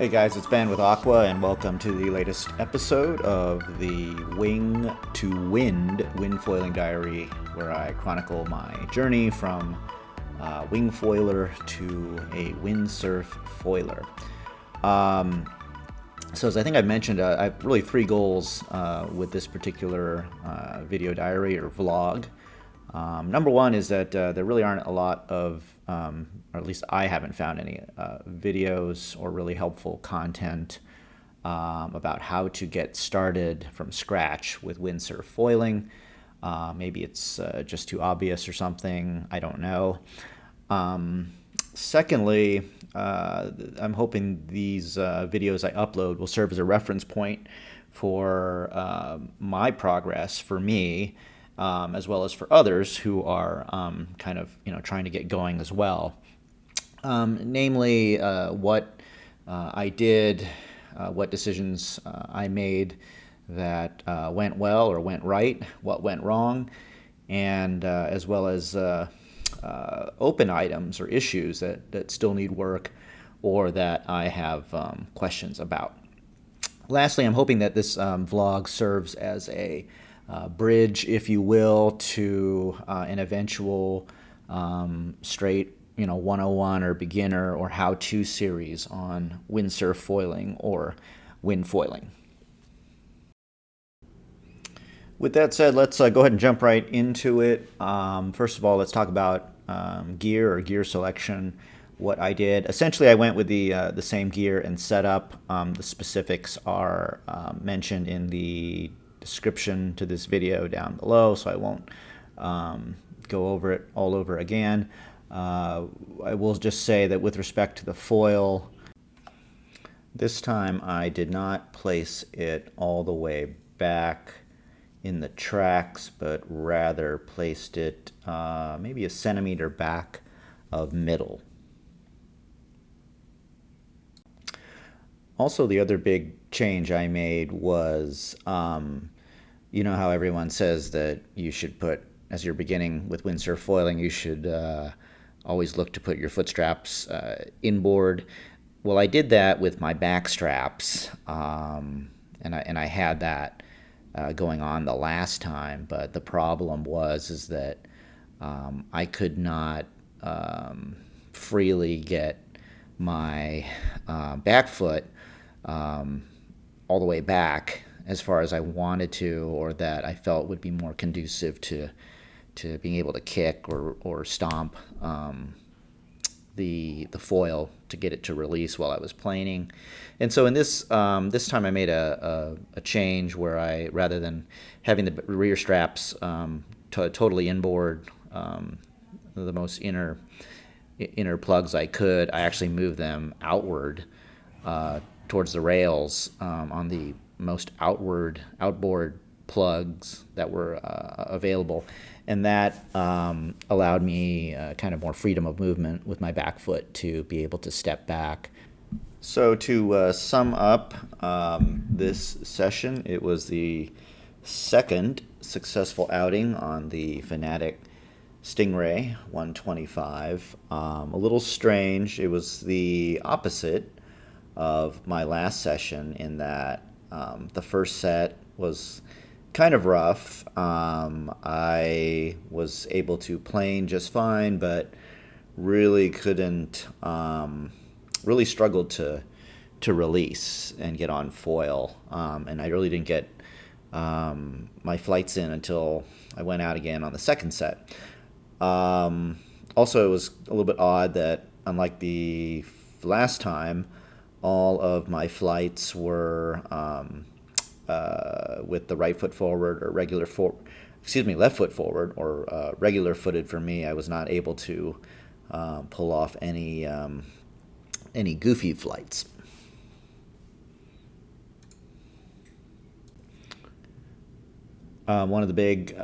Hey guys, it's Ben with AWKWA, and welcome to the latest episode of the Wing-2-Wind windfoiling diary, where I chronicle my journey from Wingfoiler to a windsurf foiler. So as I think I mentioned, I have really three goals with this particular video diary or vlog. Number one is that there really aren't a lot of, or at least I haven't found any videos or really helpful content about how to get started from scratch with windsurf foiling. Maybe it's just too obvious or something, I don't know. Secondly, I'm hoping these videos I upload will serve as a reference point for my progress for me, as well as for others who are kind of trying to get going as well. Namely, what I did, what decisions I made that went well or went right, what went wrong, and as well as open items or issues that still need work or that I have questions about. Lastly, I'm hoping that this vlog serves as a bridge, if you will, to an eventual straight 101 or beginner or how-to series on windsurf foiling or windfoiling. With that said, let's go ahead and jump right into it. First of all, let's talk about gear or gear selection. What I did, essentially I went with the same gear and setup. The specifics are mentioned in the description to this video down below, so I won't go over it all over again. I will just say that with respect to the foil, this time I did not place it all the way back in the tracks, but rather placed it maybe a centimeter back of middle. Also, the other big change I made was, you know how everyone says that you should put, as you're beginning with windsurf foiling, you should always look to put your foot straps inboard. Well, I did that with my back straps, and I had that going on the last time, but the problem is that I could not freely get my back foot all the way back as far as I wanted to, or that I felt would be more conducive to being able to kick or stomp the foil to get it to release while I was planing. And so in this time I made a change where I, rather than having the rear straps totally inboard, the most inner plugs I could, I actually moved them outward towards the rails on the most outboard plugs that were available, and that allowed me kind of more freedom of movement with my back foot to be able to step back. So to sum up this session, it was the second successful outing on the Fanatic Stingray 125. A little strange. It was the opposite of my last session in that the first set was kind of rough. I was able to plane just fine, but really couldn't, really struggled to release and get on foil. And I really didn't get my flights in until I went out again on the second set. Also, it was a little bit odd that, unlike the last time, all of my flights were with the right foot forward or left foot forward or regular footed for me. I was not able to pull off any goofy flights. One of the big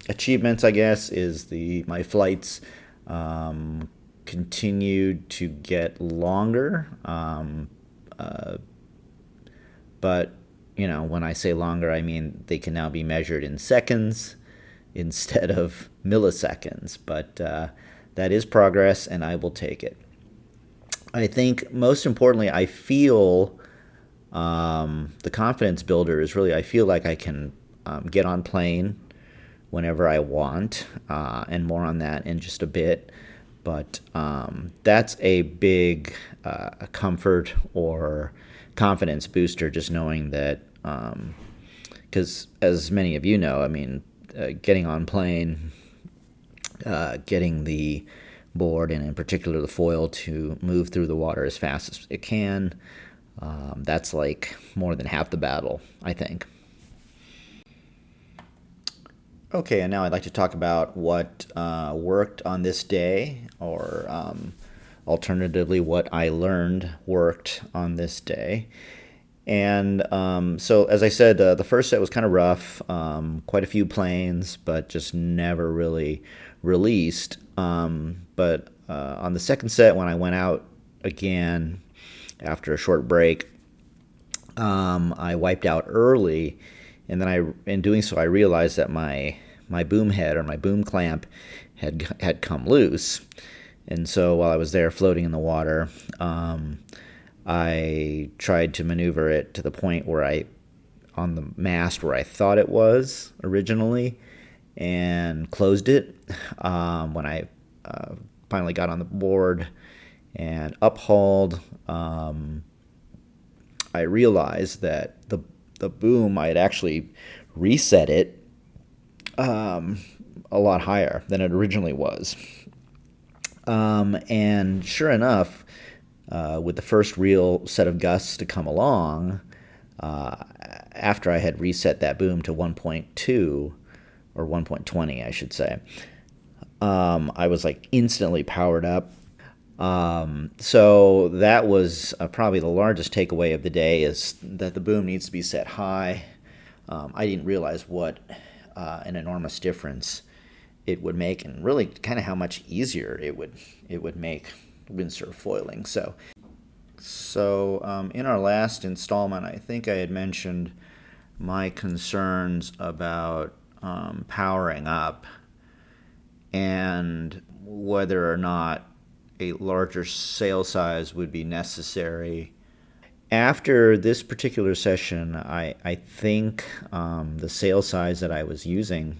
achievements, I guess, is my flights continued to get longer, but when I say longer, I mean they can now be measured in seconds instead of milliseconds, but that is progress and I will take it. I think most importantly, I feel the confidence builder is really, I feel like I can get on plane whenever I want, and more on that in just a bit. But that's a big comfort or confidence booster, just knowing that, because as many of you know, I mean, getting on plane, getting the board, and in particular the foil, to move through the water as fast as it can, that's like more than half the battle, I think. Okay, and now I'd like to talk about what worked on this day, or alternatively, what I learned worked on this day. And so, as I said, the first set was kind of rough, quite a few planes, but just never really released. But on the second set, when I went out again after a short break, I wiped out early, and then in doing so, I realized that my boom head, or my boom clamp, had come loose. And so while I was there floating in the water, I tried to maneuver it to the point where on the mast where I thought it was originally, and closed it. When I finally got on the board and uphauled, I realized that the boom, I had actually reset it a lot higher than it originally was. And sure enough, with the first real set of gusts to come along, after I had reset that boom to 1.2, or 1.20, I should say, I was like instantly powered up. So that was probably the largest takeaway of the day, is that the boom needs to be set high. I didn't realize what an enormous difference it would make, and really kind of how much easier it would make windsurf foiling. So in our last installment, I think I had mentioned my concerns about powering up, and whether or not a larger sail size would be necessary. After this particular session, I think the sail size that I was using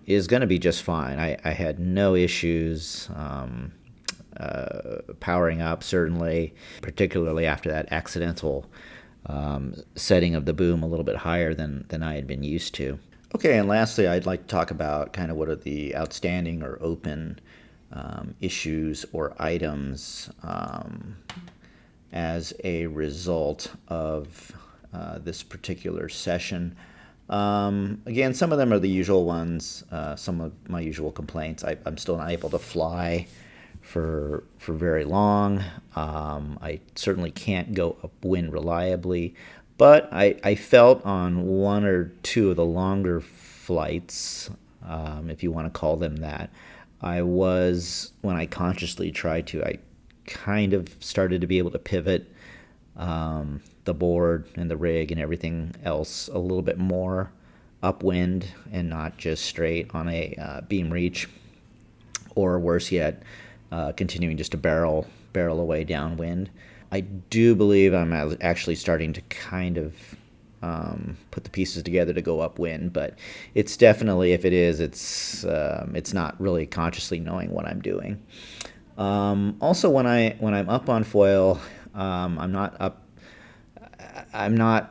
is going to be just fine. I had no issues powering up, certainly, particularly after that accidental setting of the boom a little bit higher than I had been used to. Okay, and lastly, I'd like to talk about kind of what are the outstanding or open issues or items as a result of this particular session. Again, some of them are the usual ones, some of my usual complaints. I'm still not able to fly for very long. I certainly can't go upwind reliably, but I felt on one or two of the longer flights, if you want to call them that, when I consciously tried to, I kind of started to be able to pivot the board and the rig and everything else a little bit more upwind, and not just straight on a beam reach, or worse yet, continuing just to barrel away downwind. I do believe I'm actually starting to kind of put the pieces together to go upwind, but it's definitely, if it is, it's not really consciously knowing what I'm doing. Also, when I'm up on foil, I'm not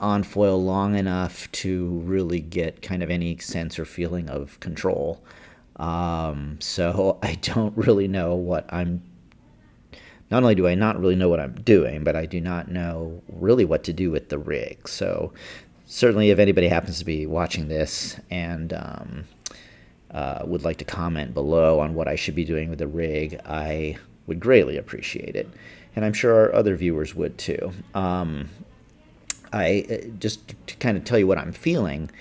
on foil long enough to really get kind of any sense or feeling of control. So I don't really know not only do I not really know what I'm doing, but I do not know really what to do with the rig. So certainly, if anybody happens to be watching this and would like to comment below on what I should be doing with the rig, I would greatly appreciate it. And I'm sure our other viewers would too. Just to kind of tell you what I'm feeling,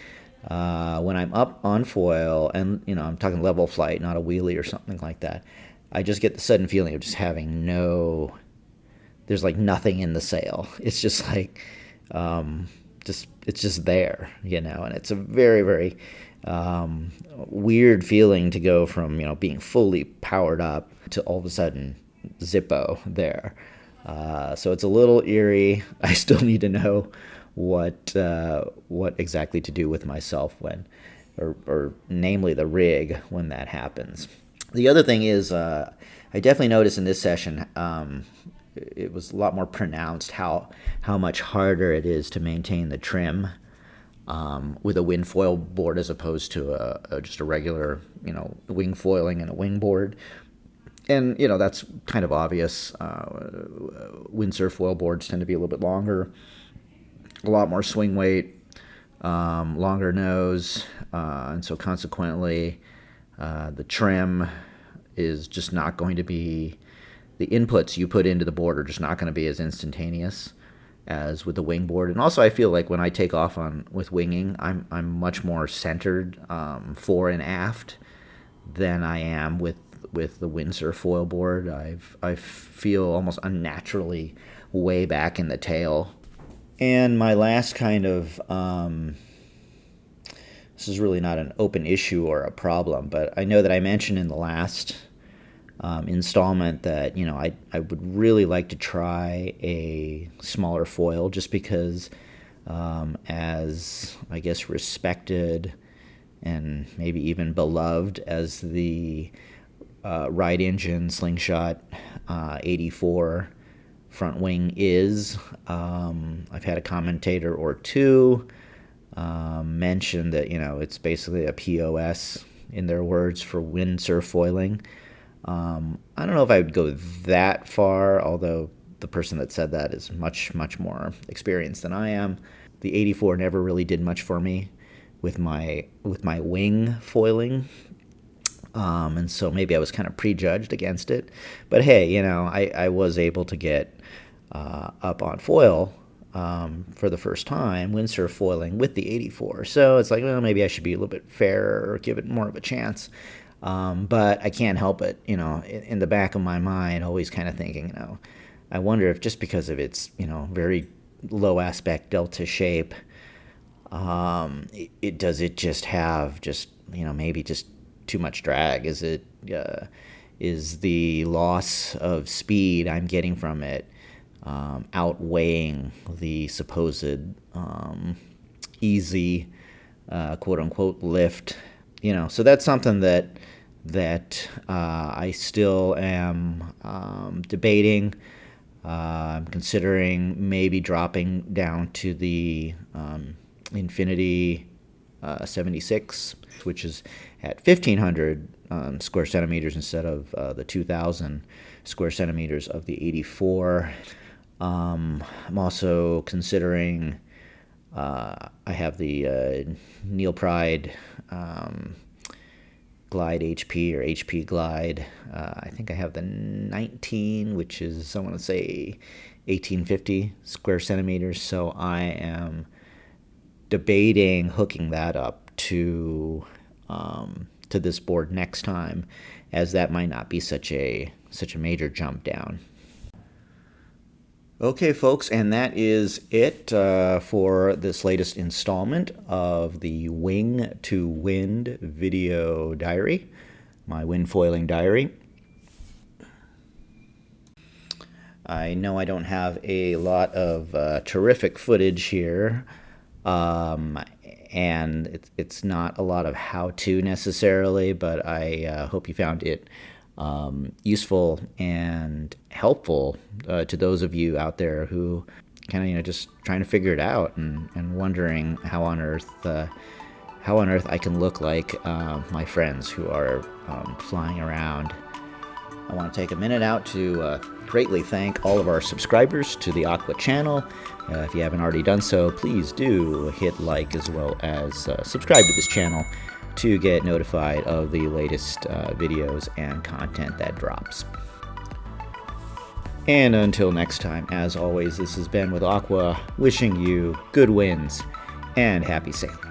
when I'm up on foil, and I'm talking level flight, not a wheelie or something like that, I just get the sudden feeling of just having there's like nothing in the sail. It's just like, it's just there, and it's a very, very weird feeling to go from, being fully powered up to all of a sudden Zippo there. So it's a little eerie. I still need to know what exactly to do with myself when, or namely the rig, when that happens. The other thing is, I definitely noticed in this session, it was a lot more pronounced how much harder it is to maintain the trim with a windfoil board as opposed to just a regular, wing foiling and a wing board. And, that's kind of obvious. Windsurf foil boards tend to be a little bit longer, a lot more swing weight, longer nose, and so consequently the trim is just not going to be, the inputs you put into the board are just not going to be as instantaneous as with the wing board. And also I feel like when I take off with winging, I'm much more centered fore and aft than I am with the windsurf foil board. I feel almost unnaturally way back in the tail. And my last kind of, this is really not an open issue or a problem, but I know that I mentioned in the last installment that, I would really like to try a smaller foil just because as, I guess, respected and maybe even beloved as the ride engine slingshot 84 front wing is. I've had a commentator or two mention that, it's basically a POS, in their words, for windsurf foiling. I don't know if I would go that far, although the person that said that is much, much more experienced than I am. The 84 never really did much for me with my wing foiling. And so maybe I was kind of prejudged against it. But hey, I was able to get up on foil for the first time, windsurf foiling with the 84. So it's like, well, maybe I should be a little bit fairer or give it more of a chance. But I can't help it, in the back of my mind, always kind of thinking, I wonder if just because of its, very low aspect delta shape, does it just have maybe just too much drag? Is it is the loss of speed I'm getting from it outweighing the supposed easy quote unquote lift? So that's something that I still am debating. I'm considering maybe dropping down to the Infinity 76, which is at 1,500 square centimeters instead of the 2,000 square centimeters of the 84. I'm also considering, I have the Neil Pride Glide HP or HP Glide. I think I have the 19, which is, I want to say, 1,850 square centimeters. So I am debating hooking that up to this board next time, as that might not be such a major jump down. Okay, folks, and that is it for this latest installment of the Wing-2-Wind video diary, my windfoiling diary. I know I don't have a lot of terrific footage here, and it's not a lot of how-to necessarily, but I hope you found it useful and helpful to those of you out there who kind of just trying to figure it out and wondering how on earth I can look like my friends who are flying around. I want to take a minute out to greatly thank all of our subscribers to the AWKWA channel. If you haven't already done so, please do hit like as well as subscribe to this channel to get notified of the latest videos and content that drops. And until next time, as always, this has been with AWKWA, wishing you good winds and happy sailing.